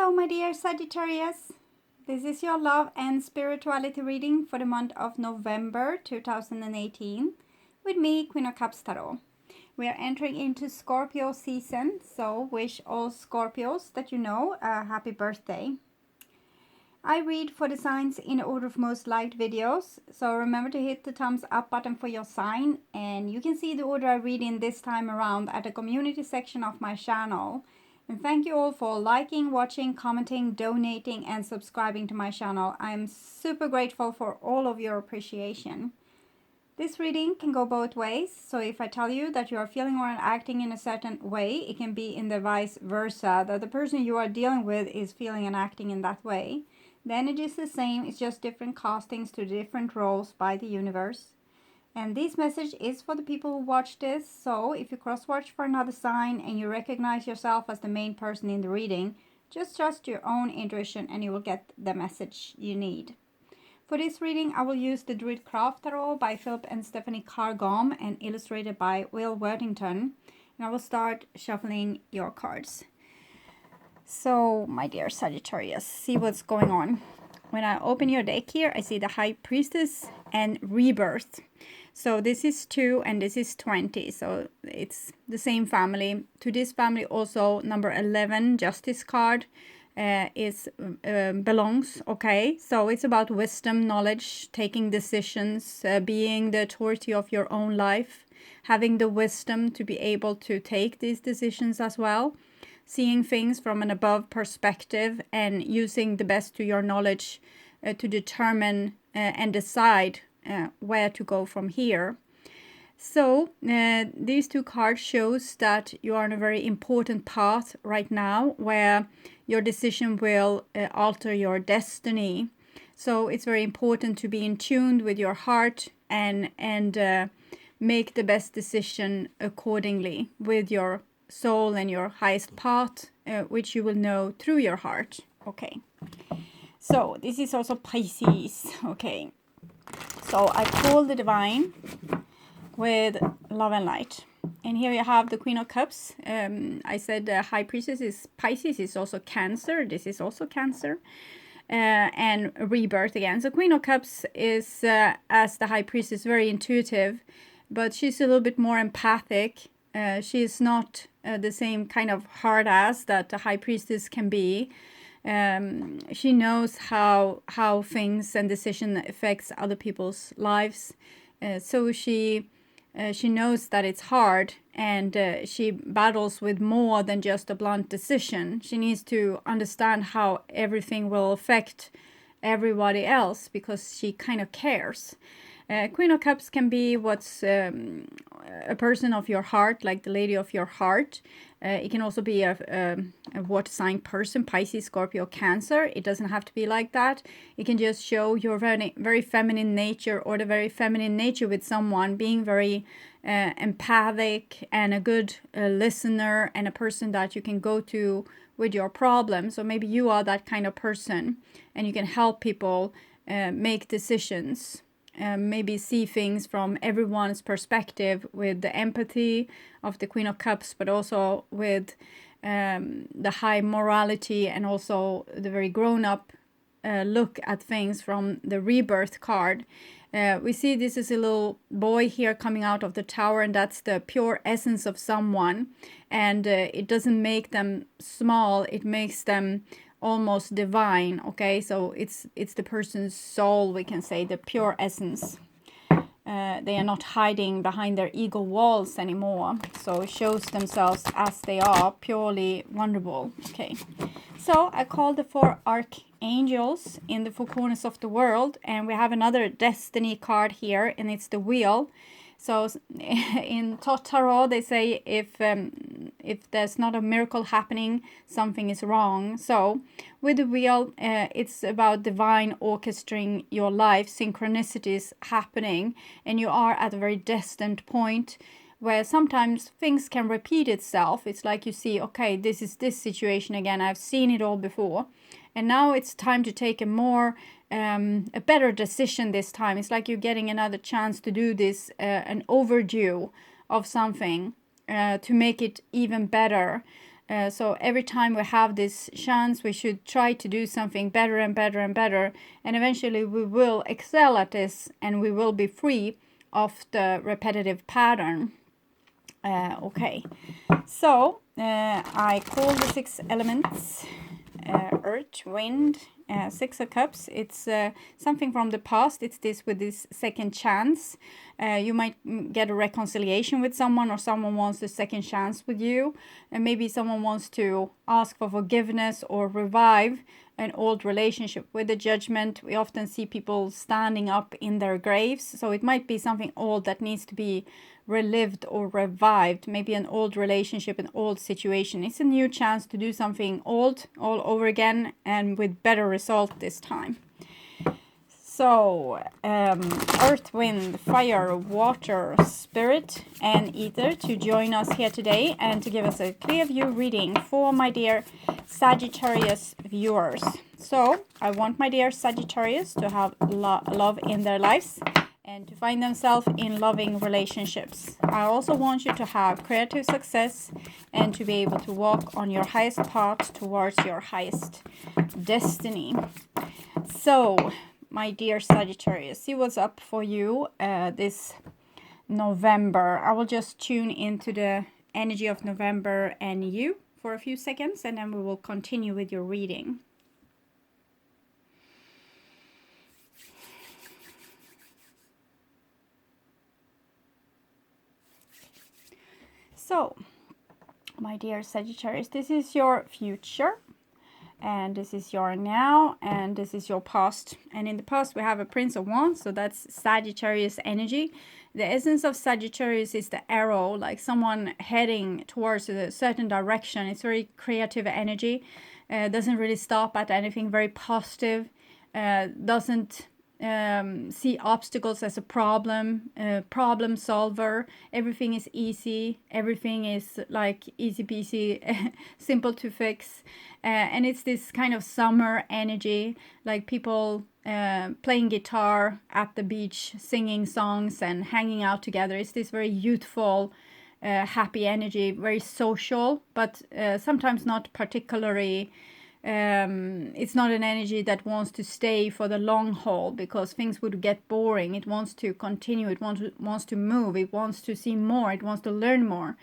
Hello my dear Sagittarius, this is your love and spirituality reading for the month of November 2018 with me, Queen of Cups Tarot. We are entering into Scorpio season, so wish all Scorpios that you know a happy birthday. I read for the signs in order of most liked videos, so remember to hit the thumbs up button for your sign, and you can see the order I read in this time around at the community section of my channel. And thank you all for liking, watching, commenting, donating and subscribing to my channel. I'm super grateful for all of your appreciation. This reading can go both ways, so if I tell you that you are feeling or acting in a certain way, it can be in the vice versa, that the person you are dealing with is feeling and acting in that way. The energy is the same, it's just different castings to different roles by the universe. And this message is for the people who watch this, so if you cross-watch for another sign and you recognize yourself as the main person in the reading, just trust your own intuition and you will get the message you need. For this reading, I will use the Druid Craft Tarot by Philip and Stephanie Cargom and illustrated by Will Worthington. And I will start shuffling your cards. So, my dear Sagittarius, see what's going on. When I open your deck here, I see the High Priestess and Rebirth. So this is 2 and this is 20, so it's the same family. To this family also number 11, Justice card, belongs, okay? So it's about wisdom, knowledge, taking decisions, being the authority of your own life, having the wisdom to be able to take these decisions as well, seeing things from an above perspective and using the best to your knowledge to determine and decide where to go from here. So these two cards shows that you are on a very important path right now where your decision will alter your destiny. So it's very important to be in tune with your heart and make the best decision accordingly with your soul and your highest path, which you will know through your heart. Okay, so this is also Pisces. Okay, so I pull the divine with love and light, and here you have the Queen of Cups. I said High Priestess is Pisces, is also Cancer. This is also Cancer, and Rebirth again. So Queen of Cups is, as the High Priestess, very intuitive, but she's a little bit more empathic. She's not the same kind of hard ass that the High Priestess can be. She knows how things and decision affects other people's lives. So she knows that it's hard, and she battles with more than just a blunt decision. She needs to understand how everything will affect everybody else because she kind of cares. Queen of Cups can be what's a person of your heart, like the lady of your heart. It can also be a water sign person, Pisces, Scorpio, Cancer. It doesn't have to be like that. It can just show your very, very feminine nature, or the very feminine nature with someone, being very empathic and a good listener and a person that you can go to with your problems. So maybe you are that kind of person and you can help people make decisions. Maybe see things from everyone's perspective with the empathy of the Queen of Cups, but also with the high morality and also the very grown-up look at things from the Rebirth card. We see this is a little boy here coming out of the tower, and that's the pure essence of someone, and it doesn't make them small, it makes them almost divine. Okay, so it's the person's soul, we can say, the pure essence. They are not hiding behind their ego walls anymore, so it shows themselves as they are, purely wonderful. Okay, so I call the 4 archangels in the 4 corners of the world, and we have another destiny card here, and it's the wheel. So in Tarot, they say if there's not a miracle happening, something is wrong. So with the wheel, it's about divine orchestrating your life, synchronicities happening, and you are at a very distant point where sometimes things can repeat itself. It's like you see, okay, this is this situation again. I've seen it all before. And now it's time to take a better decision this time. It's like you're getting another chance to do this, an overdue of something to make it even better. So every time we have this chance, we should try to do something better and better and better. And eventually we will excel at this, and we will be free of the repetitive pattern. Okay, so I call the 6 elements earth, wind, 6 of cups. It's something from the past. It's this with this second chance. You might get a reconciliation with someone, or someone wants a second chance with you, and maybe someone wants to ask for forgiveness or revive an old relationship. With the judgment, we often see people standing up in their graves, so it might be something old that needs to be relived or revived, maybe an old relationship, an old situation. It's a new chance to do something old all over again, and with better result this time. So earth, wind, fire, water, spirit and ether to join us here today and to give us a clear view reading for my dear Sagittarius viewers. So I want my dear Sagittarius to have love in their lives and to find themselves in loving relationships. I also want you to have creative success and to be able to walk on your highest path towards your highest destiny. So, my dear Sagittarius, see what's up for you this November. I will just tune into the energy of November and you for a few seconds, and then we will continue with your reading. So, my dear Sagittarius, this is your future, and this is your now, and this is your past. And in the past we have a Prince of Wands, so that's Sagittarius energy. The essence of Sagittarius is the arrow, like someone heading towards a certain direction. It's very creative energy, doesn't really stop at anything, very positive, doesn't see obstacles as a problem solver. Everything is easy, everything is like easy peasy, simple to fix, and it's this kind of summer energy, like people playing guitar at the beach, singing songs and hanging out together. It's this very youthful, happy energy, very social, but sometimes not particularly it's not an energy that wants to stay for the long haul, because things would get boring. It wants to continue, it wants to move, it wants to see more, it wants to learn more.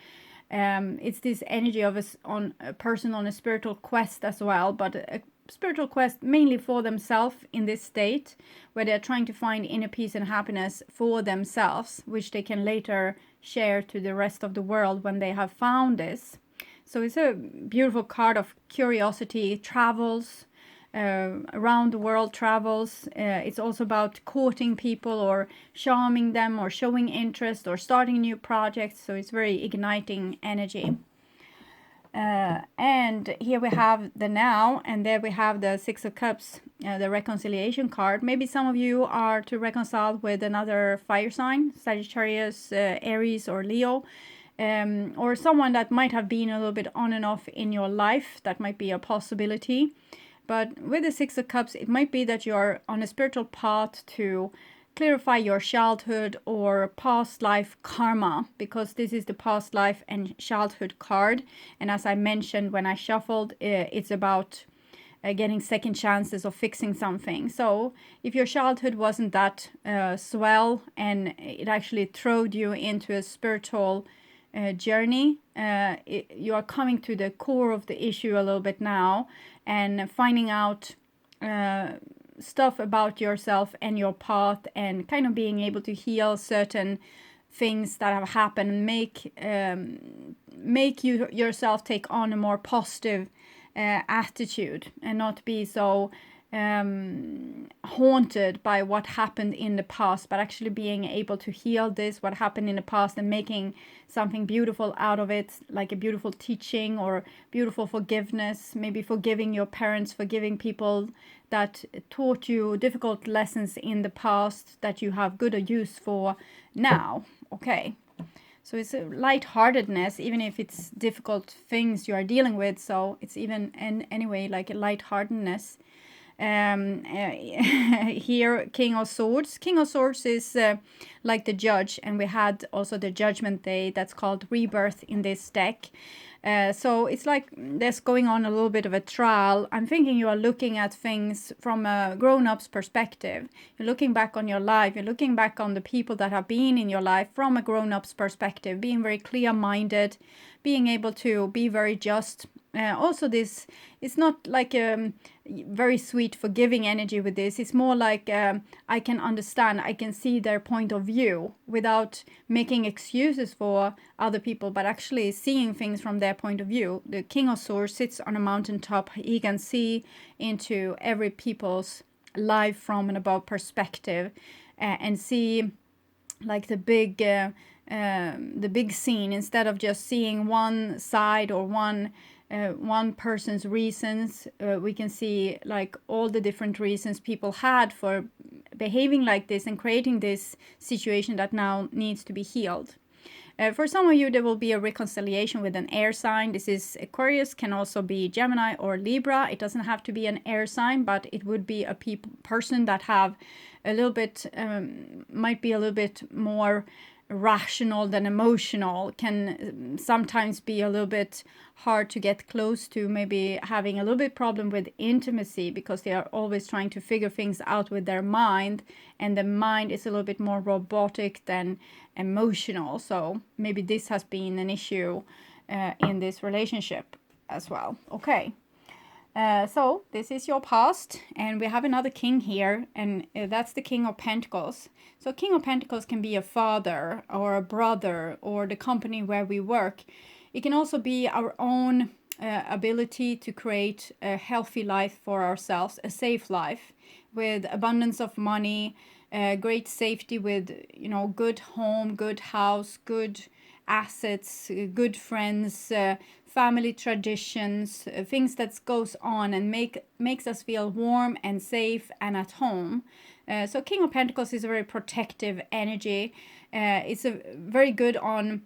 It's this energy of a person on a spiritual quest as well, but a spiritual quest mainly for themselves in this state, where they're trying to find inner peace and happiness for themselves, which they can later share to the rest of the world when they have found this. So it's a beautiful card of curiosity, travels, around the world travels. It's also about courting people or charming them or showing interest or starting new projects. So it's very igniting energy. And here we have the now, and there we have the 6 of Cups, the reconciliation card. Maybe some of you are to reconcile with another fire sign, Sagittarius, Aries or Leo. Or someone that might have been a little bit on and off in your life. That might be a possibility. But with the 6 of Cups, it might be that you're on a spiritual path to clarify your childhood or past life karma, because this is the past life and childhood card. And as I mentioned when I shuffled, it's about getting second chances of fixing something. So if your childhood wasn't that swell, and it actually throwed you into a spiritual journey, you are coming to the core of the issue a little bit now, and finding out stuff about yourself and your path, and kind of being able to heal certain things that have happened, make you yourself take on a more positive attitude, and not be so haunted by what happened in the past, but actually being able to heal this, what happened in the past, and making something beautiful out of it, like a beautiful teaching or beautiful forgiveness, maybe forgiving your parents, forgiving people that taught you difficult lessons in the past that you have good use for now. Okay, so it's a lightheartedness, even if it's difficult things you are dealing with, so it's even anyway like a lightheartedness. Here, King of Swords. King of Swords is like the judge, and we had also the Judgment Day that's called Rebirth in this deck. So it's like there's going on a little bit of a trial. I'm thinking you are looking at things from a grown-up's perspective. You're looking back on your life. You're looking back on the people that have been in your life from a grown-up's perspective, being very clear-minded, being able to be very just. Also, this, it's not like a very sweet forgiving energy with this. It's more like I can understand, I can see their point of view without making excuses for other people, but actually seeing things from their point of view. The King of Swords sits on a mountaintop. He can see into every people's life from an above perspective, and see like the big scene, instead of just seeing one side or one person's reasons. We can see like all the different reasons people had for behaving like this and creating this situation that now needs to be healed. For some of you, there will be a reconciliation with an air sign. This is Aquarius, can also be Gemini or Libra. It doesn't have to be an air sign, but it would be a person that have a little bit, might be a little bit more rational than emotional, can sometimes be a little bit hard to get close to, maybe having a little bit problem with intimacy because they are always trying to figure things out with their mind, and the mind is a little bit more robotic than emotional. So maybe this has been an issue in this relationship as well. Okay. So this is your past, and we have another king here, and that's the King of Pentacles. So King of Pentacles can be a father or a brother or the company where we work. It can also be our own ability to create a healthy life for ourselves, a safe life with abundance of money, great safety with, you know, good home, good house, good assets, good friends, family traditions, things that goes on and makes us feel warm and safe and at home. So King of Pentacles is a very protective energy. It's a very good on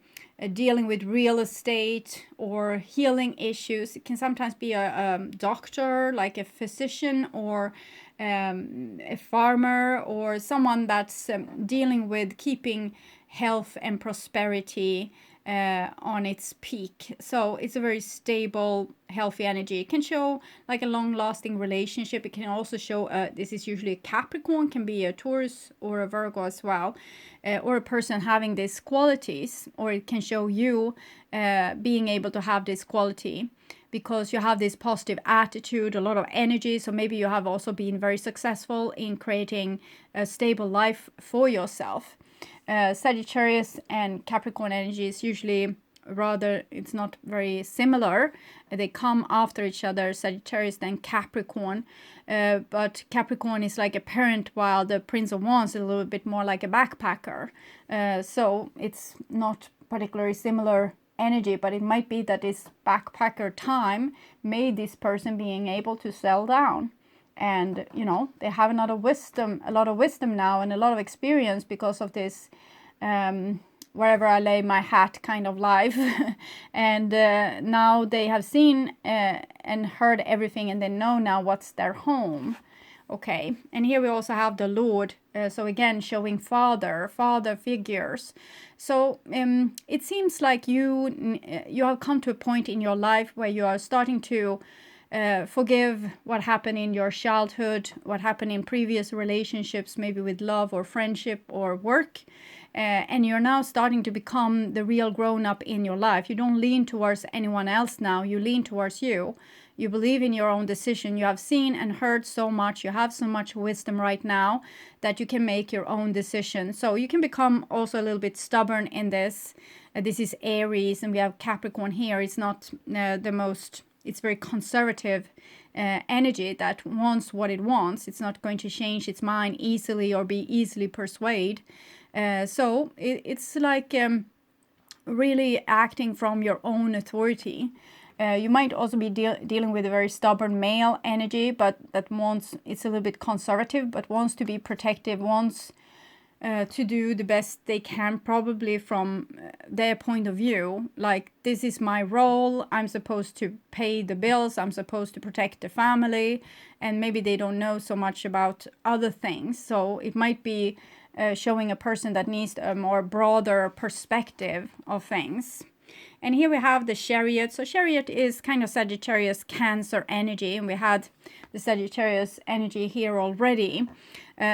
dealing with real estate or healing issues. It can sometimes be a doctor, like a physician, or a farmer, or someone that's dealing with keeping health and prosperity on its peak. So it's a very stable, healthy energy. It can show like a long-lasting relationship. It can also show, this is usually a Capricorn, can be a Taurus or a Virgo as well, or a person having these qualities, or it can show you being able to have this quality because you have this positive attitude, a lot of energy. So maybe you have also been very successful in creating a stable life for yourself. Sagittarius and Capricorn energy is usually rather, it's not very similar. They come after each other, Sagittarius then Capricorn. But Capricorn is like a parent, while the Prince of Wands is a little bit more like a backpacker. So it's not particularly similar energy, but it might be that this backpacker time made this person being able to settle down. And, you know, they have a lot of wisdom now and a lot of experience because of this wherever I lay my hat kind of life. And now they have seen and heard everything, and they know now what's their home. Okay, and here we also have the Lord. So again, showing father figures. So it seems like you have come to a point in your life where you are starting to forgive what happened in your childhood, what happened in previous relationships, maybe with love or friendship or work. And you're now starting to become the real grown-up in your life. You don't lean towards anyone else now. You lean towards you. You believe in your own decision. You have seen and heard so much. You have so much wisdom right now that you can make your own decision. So you can become also a little bit stubborn in this. This is Aries, and we have Capricorn here. It's not the most... It's very conservative energy that wants what it wants. It's not going to change its mind easily or be easily persuaded. So it's like really acting from your own authority. You might also be dealing with a very stubborn male energy, but that wants, it's a little bit conservative, but wants to be protective, wants to do the best they can, probably from their point of view. Like, this is my role, I'm supposed to pay the bills, I'm supposed to protect the family, and maybe they don't know so much about other things. So it might be showing a person that needs a more broader perspective of things. And here we have the Chariot. So Chariot is kind of Sagittarius Cancer energy, and we had the Sagittarius energy here already.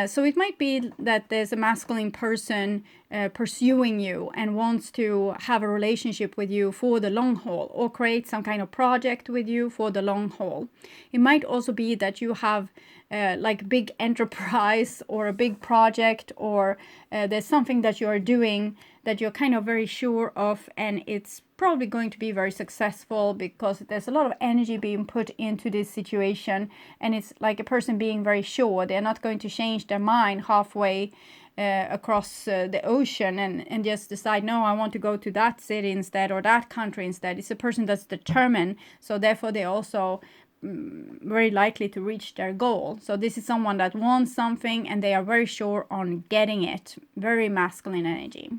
So it might be that there's a masculine person pursuing you and wants to have a relationship with you for the long haul, or create some kind of project with you for the long haul. It might also be that you have like big enterprise or a big project, or there's something that you're doing that you're kind of very sure of, and it's probably going to be very successful because there's a lot of energy being put into this situation, and it's like a person being very sure. They're not going to change their mind halfway across the ocean and just decide, no, I want to go to that city instead, or that country instead. It's a person that's determined, so therefore they also very likely to reach their goal. So this is someone that wants something and they are very sure on getting it. Very masculine energy.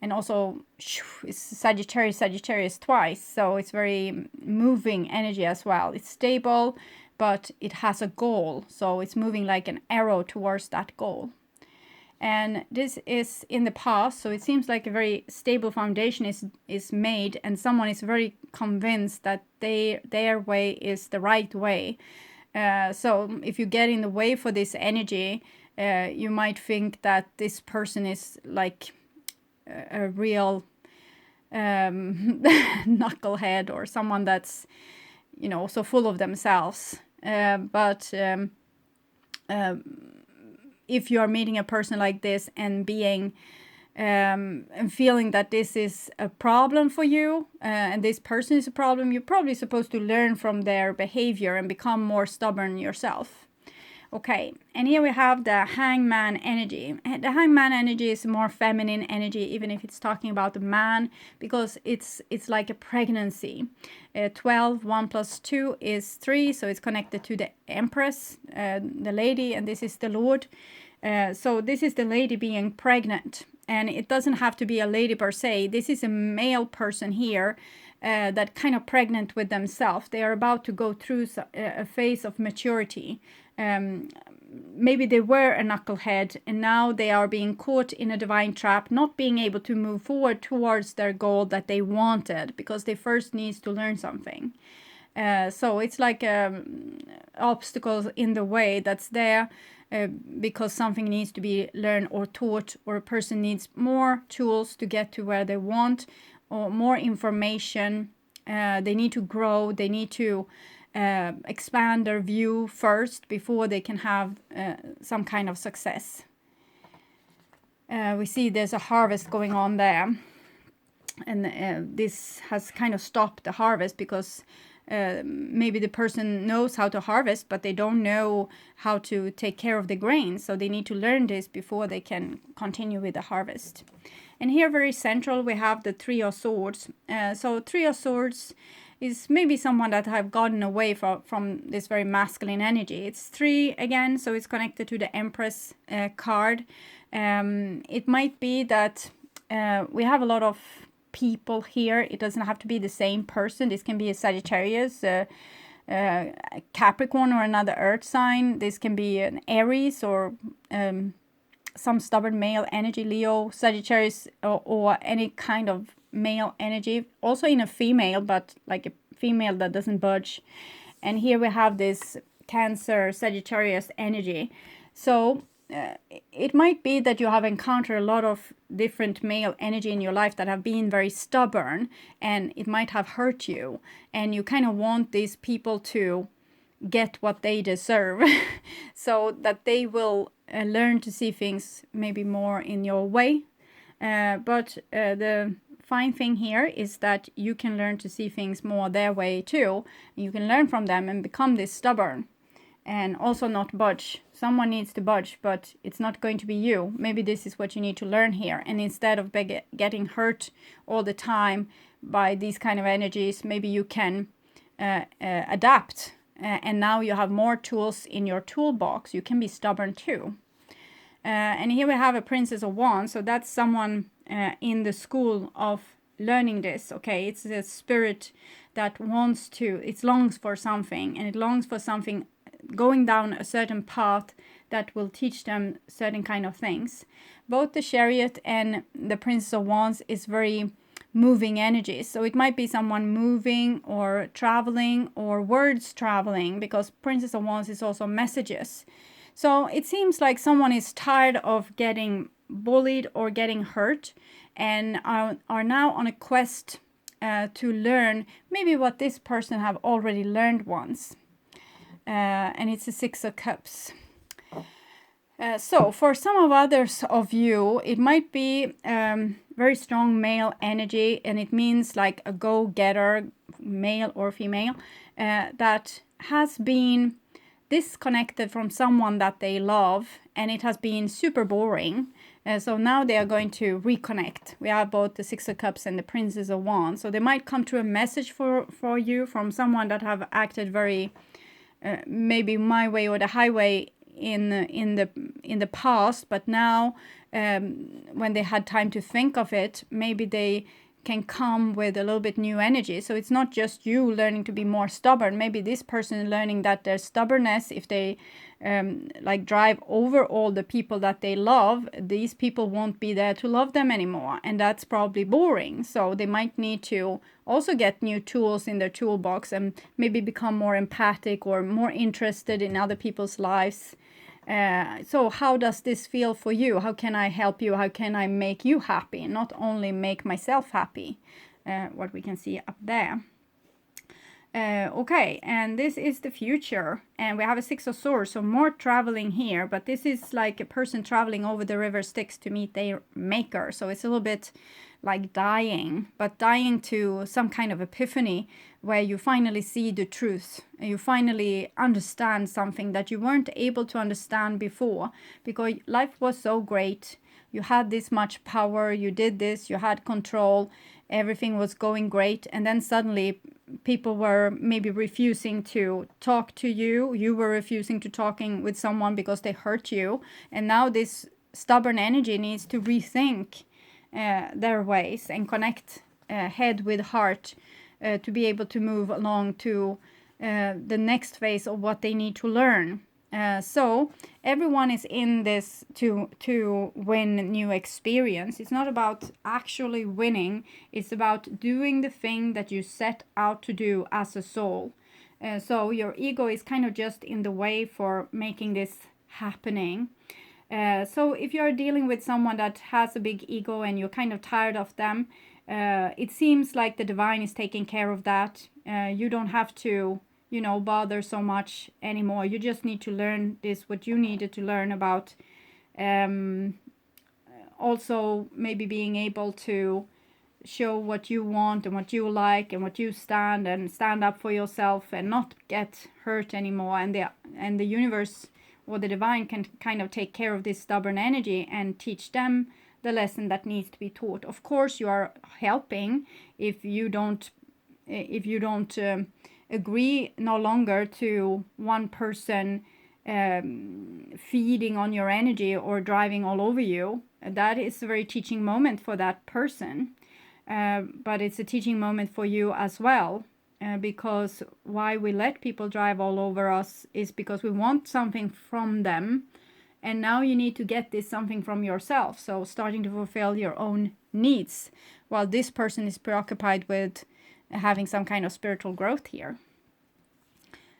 And also it's Sagittarius twice, so it's very moving energy as well. It's stable, but it has a goal, so it's moving like an arrow towards that goal. And this is in the past, so it seems like a very stable foundation is made, and someone is very convinced that their way is the right way. So if you get in the way for this energy, you might think that this person is like a real knucklehead, or someone that's, you know, so full of themselves. But if you are meeting a person like this and being and feeling that this is a problem for you, and this person is a problem, you're probably supposed to learn from their behavior and become more stubborn yourself. Okay, and here we have the Hangman energy. The Hangman energy is more feminine energy, even if it's talking about a man, because it's like a pregnancy. 12, 1 plus 2 is 3, so it's connected to the Empress, the lady, and this is the Lord. So this is the lady being pregnant, and it doesn't have to be a lady per se. This is a male person here that kind of pregnant with themselves. They are about to go through a phase of maturity. Maybe they were a knucklehead and now they are being caught in a divine trap, not being able to move forward towards their goal that they wanted, because they first needs to learn something. So it's like obstacles in the way that's there because something needs to be learned or taught, or a person needs more tools to get to where they want, or more information. They need to grow, they need to expand their view first before they can have some kind of success. We see there's a harvest going on there, and this has kind of stopped the harvest because maybe the person knows how to harvest, but they don't know how to take care of the grain, so they need to learn this before they can continue with the harvest. And here, very central, we have the Three of Swords. So Three of Swords is maybe someone that have gotten away from this very masculine energy. It's 3 again, so it's connected to the Empress card. It might be that we have a lot of people here. It doesn't have to be the same person. This can be a Sagittarius, Capricorn, or another earth sign. This can be an Aries, or some stubborn male energy, Leo, Sagittarius, or any kind of male energy, also in a female, but like a female that doesn't budge. And here we have this Cancer Sagittarius energy. So it might be that you have encountered a lot of different male energy in your life that have been very stubborn, and it might have hurt you, and you kind of want these people to get what they deserve so that they will learn to see things maybe more in your way. But the fine thing here is that you can learn to see things more their way too. You can learn from them and become this stubborn and also not budge. Someone needs to budge, but it's not going to be you. Maybe this is what you need to learn here. And instead of getting hurt all the time by these kind of energies, maybe you can adapt. And now you have more tools in your toolbox. You can be stubborn too. And here we have a Princess of Wands, so that's someone in the school of learning this. Okay, it's a spirit that wants to, it longs for something, and it longs for something, going down a certain path that will teach them certain kind of things. Both the Chariot and the Princess of Wands is very moving energies, so it might be someone moving or traveling or words traveling, because Princess of Wands is also messages. So it seems like someone is tired of getting bullied or getting hurt, and are now on a quest to learn maybe what this person have already learned once. And it's a Six of Cups. So for some of others of you, it might be very strong male energy, and it means like a go-getter, male or female, that has been disconnected from someone that they love, and it has been super boring. So now they are going to reconnect. We have both the Six of Cups and the Princess of Wands. So they might come to a message for you from someone that have acted very maybe my way or the highway in the past, but now when they had time to think of it, maybe they can come with a little bit new energy. So it's not just you learning to be more stubborn. Maybe this person is learning that their stubbornness, if they like drive over all the people that they love, these people won't be there to love them anymore, and that's probably boring. So they might need to also get new tools in their toolbox and maybe become more empathic or more interested in other people's lives. So how does this feel for you? How can I help you? How can I make you happy? Not only make myself happy, what we can see up there. Okay, and this is the future, and we have a Six of Swords, so more traveling here, but this is like a person traveling over the river Styx to meet their maker. So it's a little bit like dying, but dying to some kind of epiphany where you finally see the truth and you finally understand something that you weren't able to understand before, because life was so great. You had this much power, you did this, you had control, everything was going great, and then suddenly people were maybe refusing to talk to you, you were refusing to talking with someone because they hurt you, and now this stubborn energy needs to rethink their ways and connect head with heart to be able to move along to the next phase of what they need to learn. So everyone is in this to win new experience. It's not about actually winning. It's about doing the thing that you set out to do as a soul. So your ego is kind of just in the way for making this happening. So if you're dealing with someone that has a big ego and you're kind of tired of them, it seems like the divine is taking care of that. You don't have to bother so much anymore. You just need to learn this, what you needed to learn about also maybe being able to show what you want and what you like and what you stand up for yourself and not get hurt anymore. And the universe or the divine can kind of take care of this stubborn energy and teach them the lesson that needs to be taught. Of course, you are helping if you don't agree no longer to one person feeding on your energy or driving all over you. That is a very teaching moment for that person, but it's a teaching moment for you as well, because why we let people drive all over us is because we want something from them, and now you need to get this something from yourself. So starting to fulfill your own needs while this person is preoccupied with having some kind of spiritual growth here.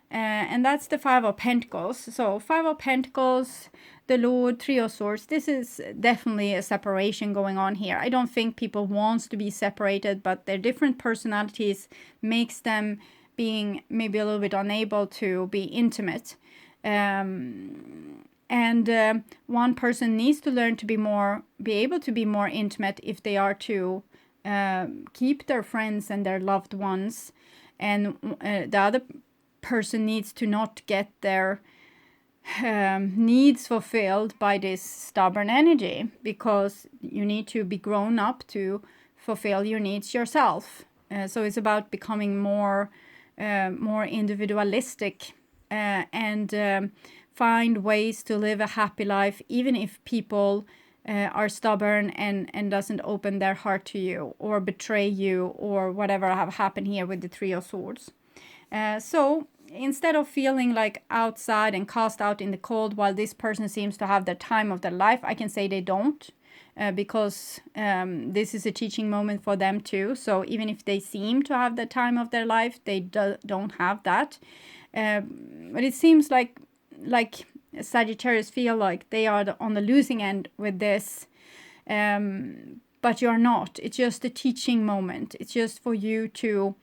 And that's the Five of Pentacles. So Five of Pentacles, the Lord, Three of Swords. This is definitely a separation going on here. I don't think people want to be separated, but their different personalities makes them being maybe a little bit unable to be intimate. And one person needs to learn to be able to be more intimate if they are to keep their friends and their loved ones, and the other person needs to not get their needs fulfilled by this stubborn energy, because you need to be grown up to fulfill your needs yourself. So it's about becoming more individualistic, and find ways to live a happy life, even if people are stubborn and doesn't open their heart to you or betray you or whatever have happened here with the Three of Swords. So instead of feeling like outside and cast out in the cold while this person seems to have the time of their life, I can say they don't. Because this is a teaching moment for them too. So even if they seem to have the time of their life, they don't have that. But it seems like Sagittarius feel like they are on the losing end with this. But you're not. It's just a teaching moment. It's just for you to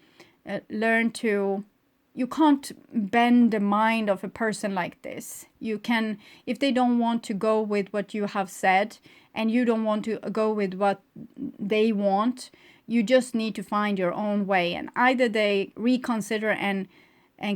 learn to... You can't bend the mind of a person like this. You can, if they don't want to go with what you have said and you don't want to go with what they want, you just need to find your own way. And either they reconsider and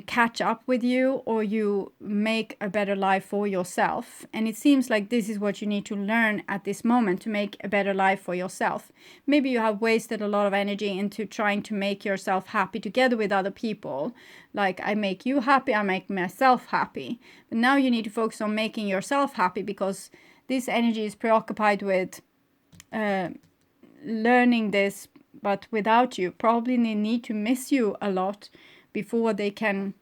catch up with you, or you make a better life for yourself. And it seems like this is what you need to learn at this moment to make a better life for yourself. Maybe you have wasted a lot of energy into trying to make yourself happy together with other people. Like, I make you happy, I make myself happy. But now you need to focus on making yourself happy, because this energy is preoccupied with learning this, but without you. Probably they need to miss you a lot before they can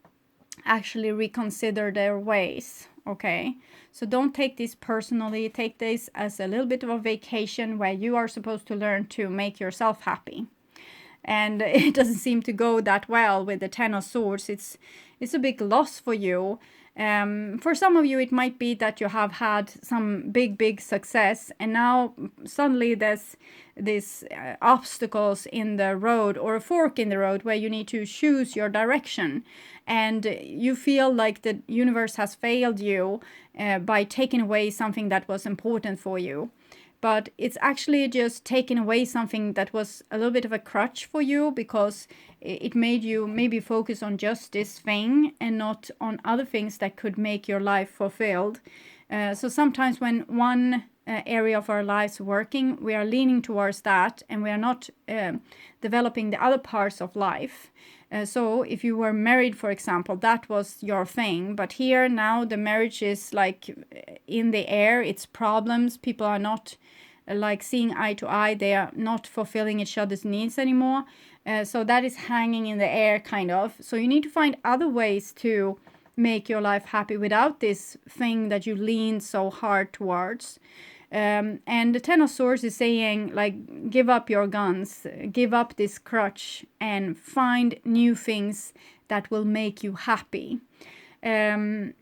actually reconsider their ways, okay? So don't take this personally. Take this as a little bit of a vacation where you are supposed to learn to make yourself happy. And it doesn't seem to go that well with the Ten of Swords. It's a big loss for you. For some of you, it might be that you have had some big success, and now suddenly there's these obstacles in the road, or a fork in the road, where you need to choose your direction, and you feel like the universe has failed you by taking away something that was important for you. But it's actually just taking away something that was a little bit of a crutch for you, because it made you maybe focus on just this thing and not on other things that could make your life fulfilled. So sometimes when one area of our lives working, we are leaning towards that, and we are not developing the other parts of life. So if you were married, for example, that was your thing. But here now the marriage is like in the air. It's problems. People are not like seeing eye to eye. They are not fulfilling each other's needs anymore. So that is hanging in the air, kind of. So you need to find other ways to make your life happy without this thing that you lean so hard towards. And the Ten of Swords is saying, like, give up your guns, give up this crutch, and find new things that will make you happy. I'm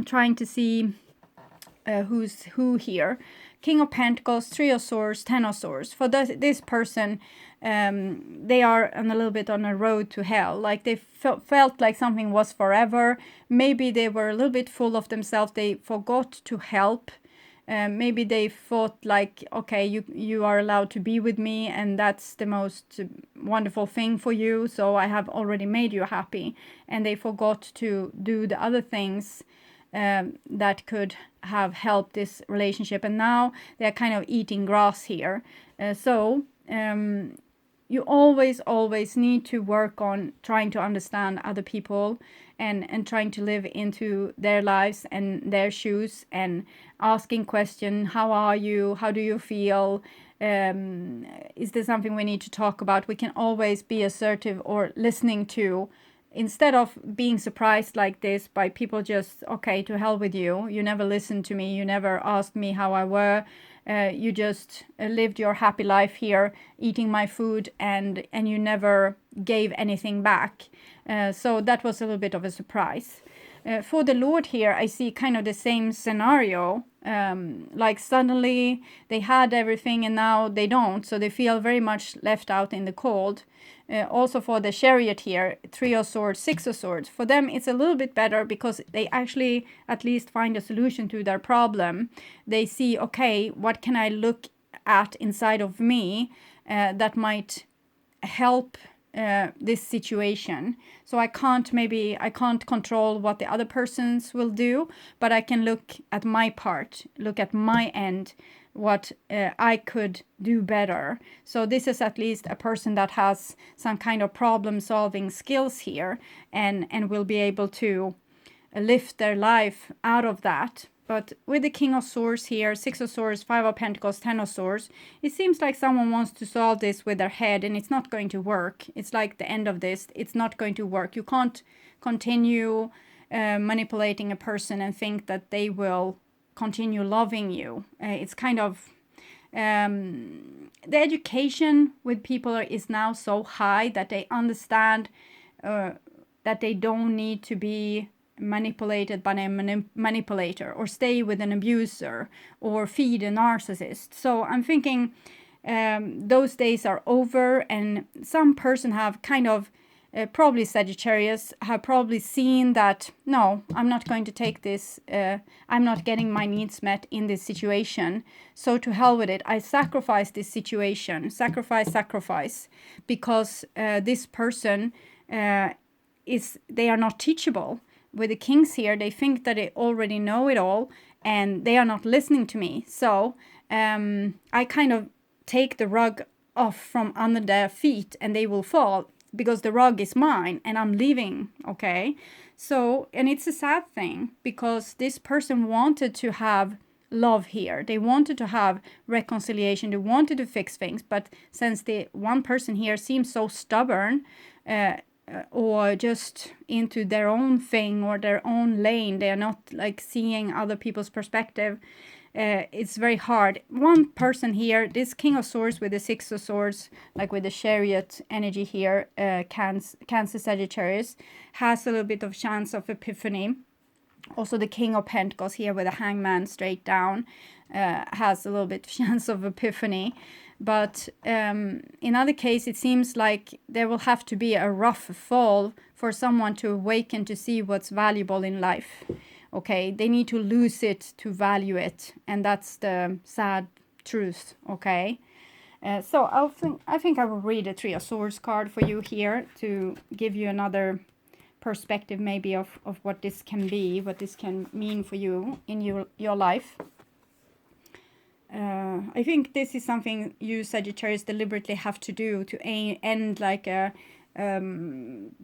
trying to see who's who here. King of Pentacles, Three of Swords, Ten of Swords. For this person, they are on a little bit on a road to hell. Like they felt like something was forever. Maybe they were a little bit full of themselves. They forgot to help. Maybe they thought like, okay, you are allowed to be with me, and that's the most wonderful thing for you. So I have already made you happy. And they forgot to do the other things that could have helped this relationship, and now they're kind of eating grass here. So you always need to work on trying to understand other people and trying to live into their lives and their shoes, and asking questions. How are you? How do you feel? Is there something we need to talk about? We can always be assertive or listening to, instead of being surprised like this by people just, okay, to hell with you. You never listened to me. You never asked me how I were. You just lived your happy life here, eating my food, and you never gave anything back. So that was a little bit of a surprise. For the Lord here, I see kind of the same scenario. Like suddenly they had everything and now they don't. So they feel very much left out in the cold. Also for the Chariot here, Three of Swords, Six of Swords. For them, it's a little bit better because they actually at least find a solution to their problem. They see, okay, what can I look at inside of me that might help this situation. So I can't control what the other persons will do, but I can look at my part, look at my end, what I could do better. So this is at least a person that has some kind of problem solving skills here, and will be able to lift their life out of that. But with the King of Swords here, Six of Swords, Five of Pentacles, Ten of Swords, it seems like someone wants to solve this with their head, and it's not going to work. It's like the end of this. It's not going to work. You can't continue manipulating a person and think that they will continue loving you. It's kind of... the education with people is now so high that they understand that they don't need to be manipulated by a manipulator, or stay with an abuser, or feed a narcissist. So I'm thinking those days are over, and some person have kind of probably Sagittarius have probably seen that, no, I'm not going to take this, I'm not getting my needs met in this situation, so to hell with it, I sacrifice this situation, sacrifice, because this person they are not teachable. With the kings here, they think that they already know it all, and they are not listening to me. So I kind of take the rug off from under their feet, and they will fall, because the rug is mine and I'm leaving, okay? So, and it's a sad thing, because this person wanted to have love here. They wanted to have reconciliation. They wanted to fix things. But since the one person here seems so stubborn, or just into their own thing or their own lane, they are not like seeing other people's perspective, it's very hard. One person here, this King of Swords with the Six of Swords, like with the Chariot energy here, Cancer Sagittarius, has a little bit of chance of epiphany. Also the King of Pentacles here with the Hangman straight down has a little bit of chance of epiphany. But in other case, it seems like there will have to be a rough fall for someone to awaken to see what's valuable in life. Okay, they need to lose it to value it, and that's the sad truth. Okay, so I think I will read a Three of Swords card for you here to give you another perspective, maybe of what this can be, what this can mean for you in your life. I think this is something you Sagittarius deliberately have to do to end like a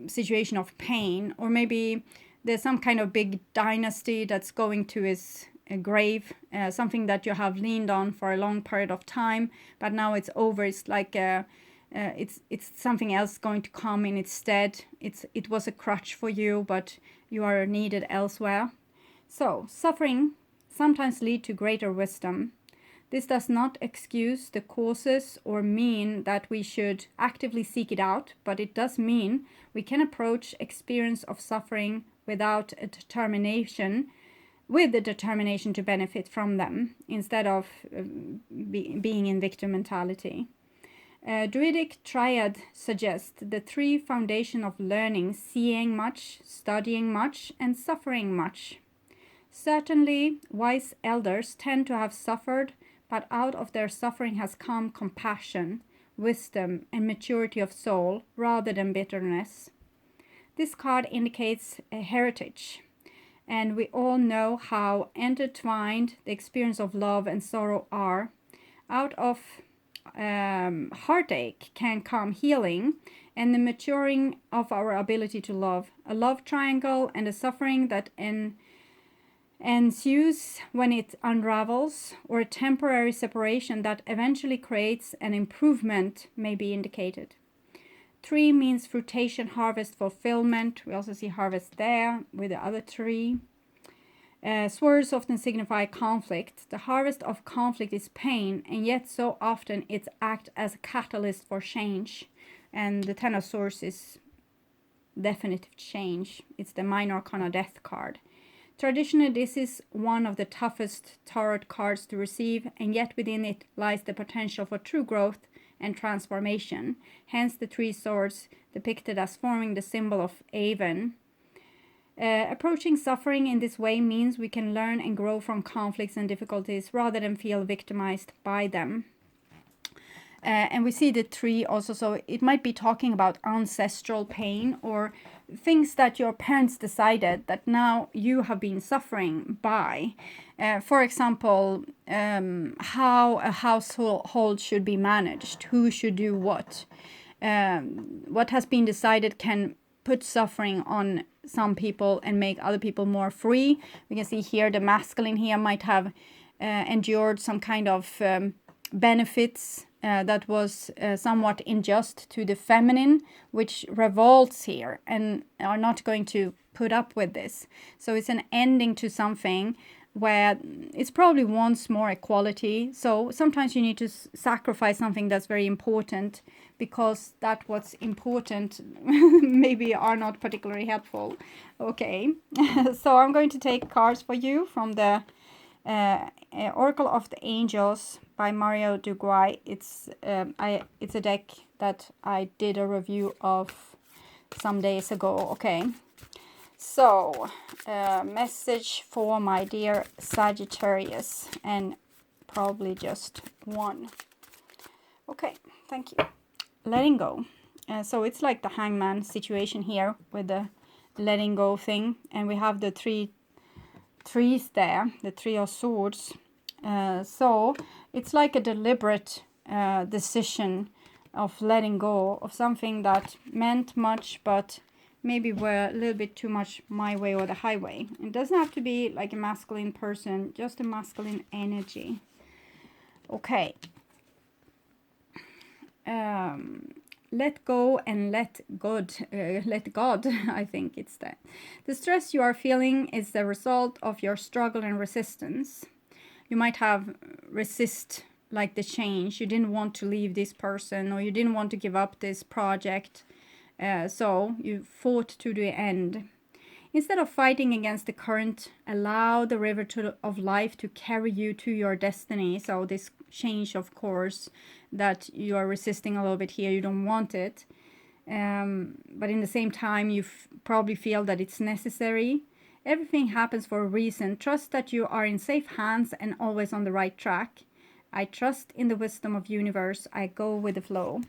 situation of pain, or maybe there's some kind of big dynasty that's going to its grave, something that you have leaned on for a long period of time, but now it's over. It's like it's something else going to come in its stead. It was a crutch for you, but you are needed elsewhere. So suffering sometimes lead to greater wisdom. This does not excuse the causes or mean that we should actively seek it out, but it does mean we can approach experience of suffering without a determination, with the determination to benefit from them, instead of being in victim mentality. Druidic triad suggests the three foundations of learning: seeing much, studying much, and suffering much. Certainly, wise elders tend to have suffered, but out of their suffering has come compassion, wisdom, and maturity of soul rather than bitterness. This card indicates a heritage, and we all know how intertwined the experience of love and sorrow are. Out of heartache can come healing and the maturing of our ability to love, a love triangle, and the suffering that ensues when it unravels, or a temporary separation that eventually creates an improvement may be indicated. 3 means fruition, harvest, fulfillment. We also see harvest there with the other 3. Swords often signify conflict. The harvest of conflict is pain, and yet so often it acts as a catalyst for change. And the Ten of Swords is definitive change. It's the Minor Arcana Death card. Traditionally, this is one of the toughest tarot cards to receive, and yet within it lies the potential for true growth and transformation. Hence the 3 swords depicted as forming the symbol of Avon. Approaching suffering in this way means we can learn and grow from conflicts and difficulties rather than feel victimized by them. And we see the 3 also, so it might be talking about ancestral pain or things that your parents decided that now you have been suffering by. For example, how a household should be managed, who should do what. What has been decided can put suffering on some people and make other people more free. We can see here the masculine here might have endured some kind of benefits that was somewhat unjust to the feminine, which revolts here and are not going to put up with this. So it's an ending to something where it's probably wants more equality. So sometimes you need to sacrifice something that's very important, because that what's important maybe are not particularly helpful. Okay, so I'm going to take cards for you from the Oracle of the Angels by Mario Duguay. It's a deck that I did a review of some days ago. Okay, so message for my dear Sagittarius, and probably just one. Okay, thank you. Letting go. So it's like the hangman situation here with the letting go thing, and we have the three trees there, the Three of Swords. So it's like a deliberate decision of letting go of something that meant much, but maybe were a little bit too much my way or the highway. It doesn't have to be like a masculine person, just a masculine energy. Okay. Let go and let God, I think it's that. The stress you are feeling is the result of your struggle and resistance. You might have resist like the change. You didn't want to leave this person, or you didn't want to give up this project. So you fought to the end. Instead of fighting against the current, allow the river of life to carry you to your destiny. So this change, of course, that you are resisting a little bit here, you don't want it. But in the same time, you probably feel that it's necessary. Everything happens for a reason. Trust that you are in safe hands and always on the right track. I trust in the wisdom of universe. I go with the flow.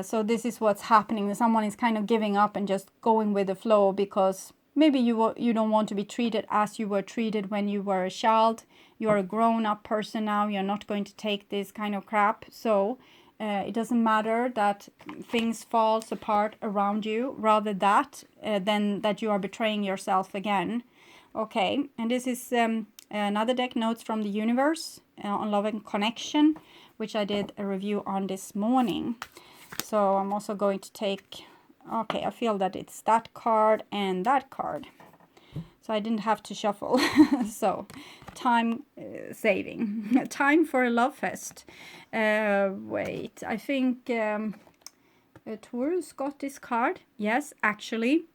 So this is what's happening. Someone is kind of giving up and just going with the flow, because maybe you don't want to be treated as you were treated when you were a child. You are a grown-up person now. You're not going to take this kind of crap. So it doesn't matter that things falls apart around you, rather than that you are betraying yourself again. Okay, and this is another deck, Notes from the Universe on Love and Connection, which I did a review on this morning. So I'm also going to take, okay, I feel that it's that card and that card. So I didn't have to shuffle. So time saving. Time for a love fest. Wait, I think Taurus got this card. Yes, actually.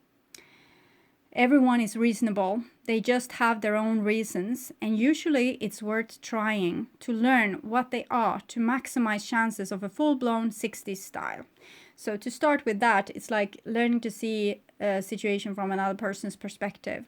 Everyone is reasonable. They just have their own reasons, and usually it's worth trying to learn what they are to maximize chances of a full-blown 60s style. So to start with that, it's like learning to see a situation from another person's perspective.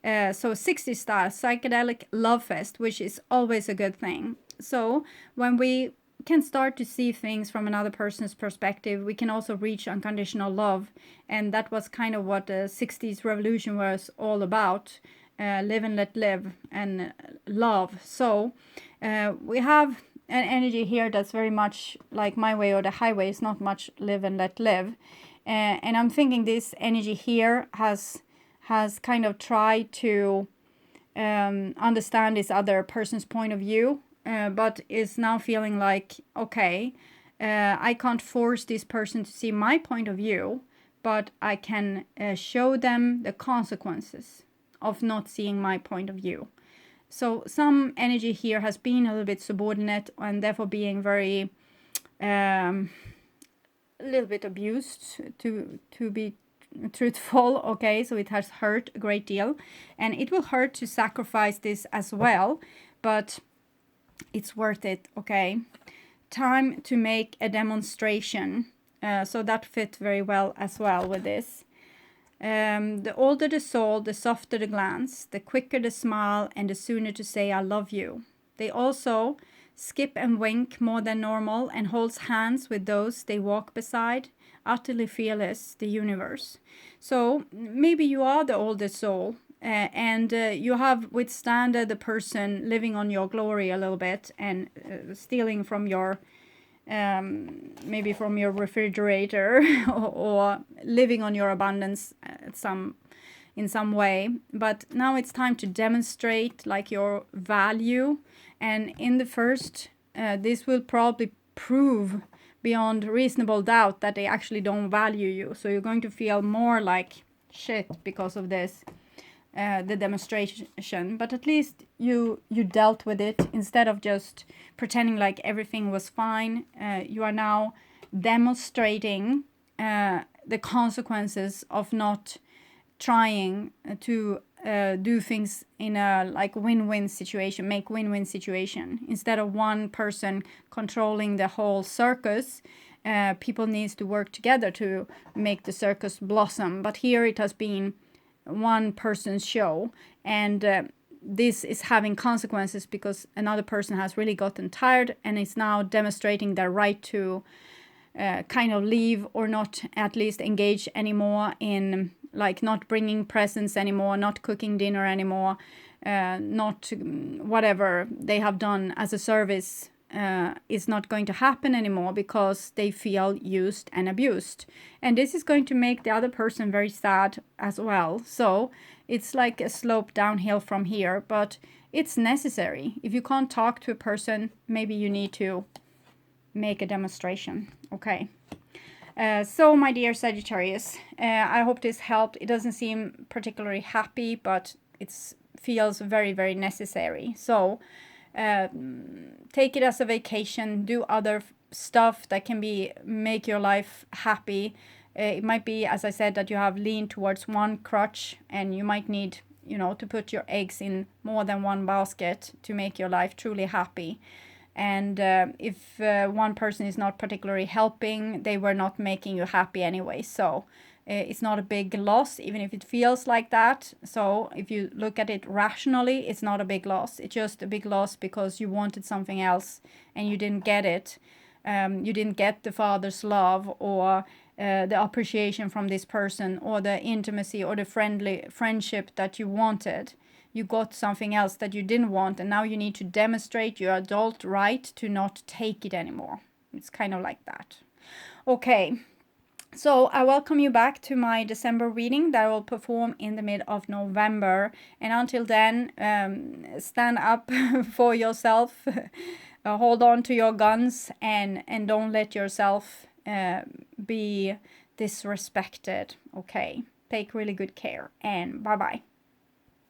So 60s style, psychedelic love fest, which is always a good thing. So when we can start to see things from another person's perspective, we can also reach unconditional love. And that was kind of what the 60s revolution was all about. Live and let live, and love. So we have an energy here that's very much like my way or the highway. It's not much live and let live. And I'm thinking this energy here has kind of tried to understand this other person's point of view. But is now feeling like, okay, I can't force this person to see my point of view, but I can show them the consequences of not seeing my point of view. So some energy here has been a little bit subordinate, and therefore being very, a little bit abused, to be truthful. Okay, so it has hurt a great deal, and it will hurt to sacrifice this as well, but it's worth it. Okay, time to make a demonstration. So that fit very well as well with this. The older the soul, the softer the glance, the quicker the smile, and the sooner to say I love you. They also skip and wink more than normal, and holds hands with those they walk beside, utterly fearless, the universe. So maybe you are the older soul, and you have withstand the person living on your glory a little bit, and stealing from your maybe from your refrigerator, or living on your abundance in some way. But now it's time to demonstrate like your value. And in the first, this will probably prove beyond reasonable doubt that they actually don't value you. So you're going to feel more like shit because of this, the demonstration. But at least you dealt with it instead of just pretending like everything was fine. You are now demonstrating the consequences of not trying to do things in a like win-win situation, make win-win situation. Instead of one person controlling the whole circus, people needs to work together to make the circus blossom. But here it has been one person's show, and this is having consequences because another person has really gotten tired and is now demonstrating their right to kind of leave, or not at least engage anymore in like not bringing presents anymore, not cooking dinner anymore, not whatever they have done as a service is not going to happen anymore because they feel used and abused. And this is going to make the other person very sad as well. So it's like a slope downhill from here, but it's necessary. If you can't talk to a person, maybe you need to make a demonstration. Okay. So my dear Sagittarius, I hope this helped. It doesn't seem particularly happy, but it feels very, very necessary. So take it as a vacation, do other stuff that can make your life happy. It might be, as I said, that you have leaned towards one crutch, and you might need, to put your eggs in more than one basket to make your life truly happy. And if one person is not particularly helping, they were not making you happy anyway. So it's not a big loss, even if it feels like that. So if you look at it rationally, it's not a big loss. It's just a big loss because you wanted something else and you didn't get it. You didn't get the father's love, or the appreciation from this person, or the intimacy, or the friendship that you wanted. You got something else that you didn't want, and now you need to demonstrate your adult right to not take it anymore. It's kind of like that. Okay, so I welcome you back to my December reading that I will perform in the mid of November. And until then, stand up for yourself, hold on to your guns, and don't let yourself be disrespected. Okay, take really good care, and bye-bye.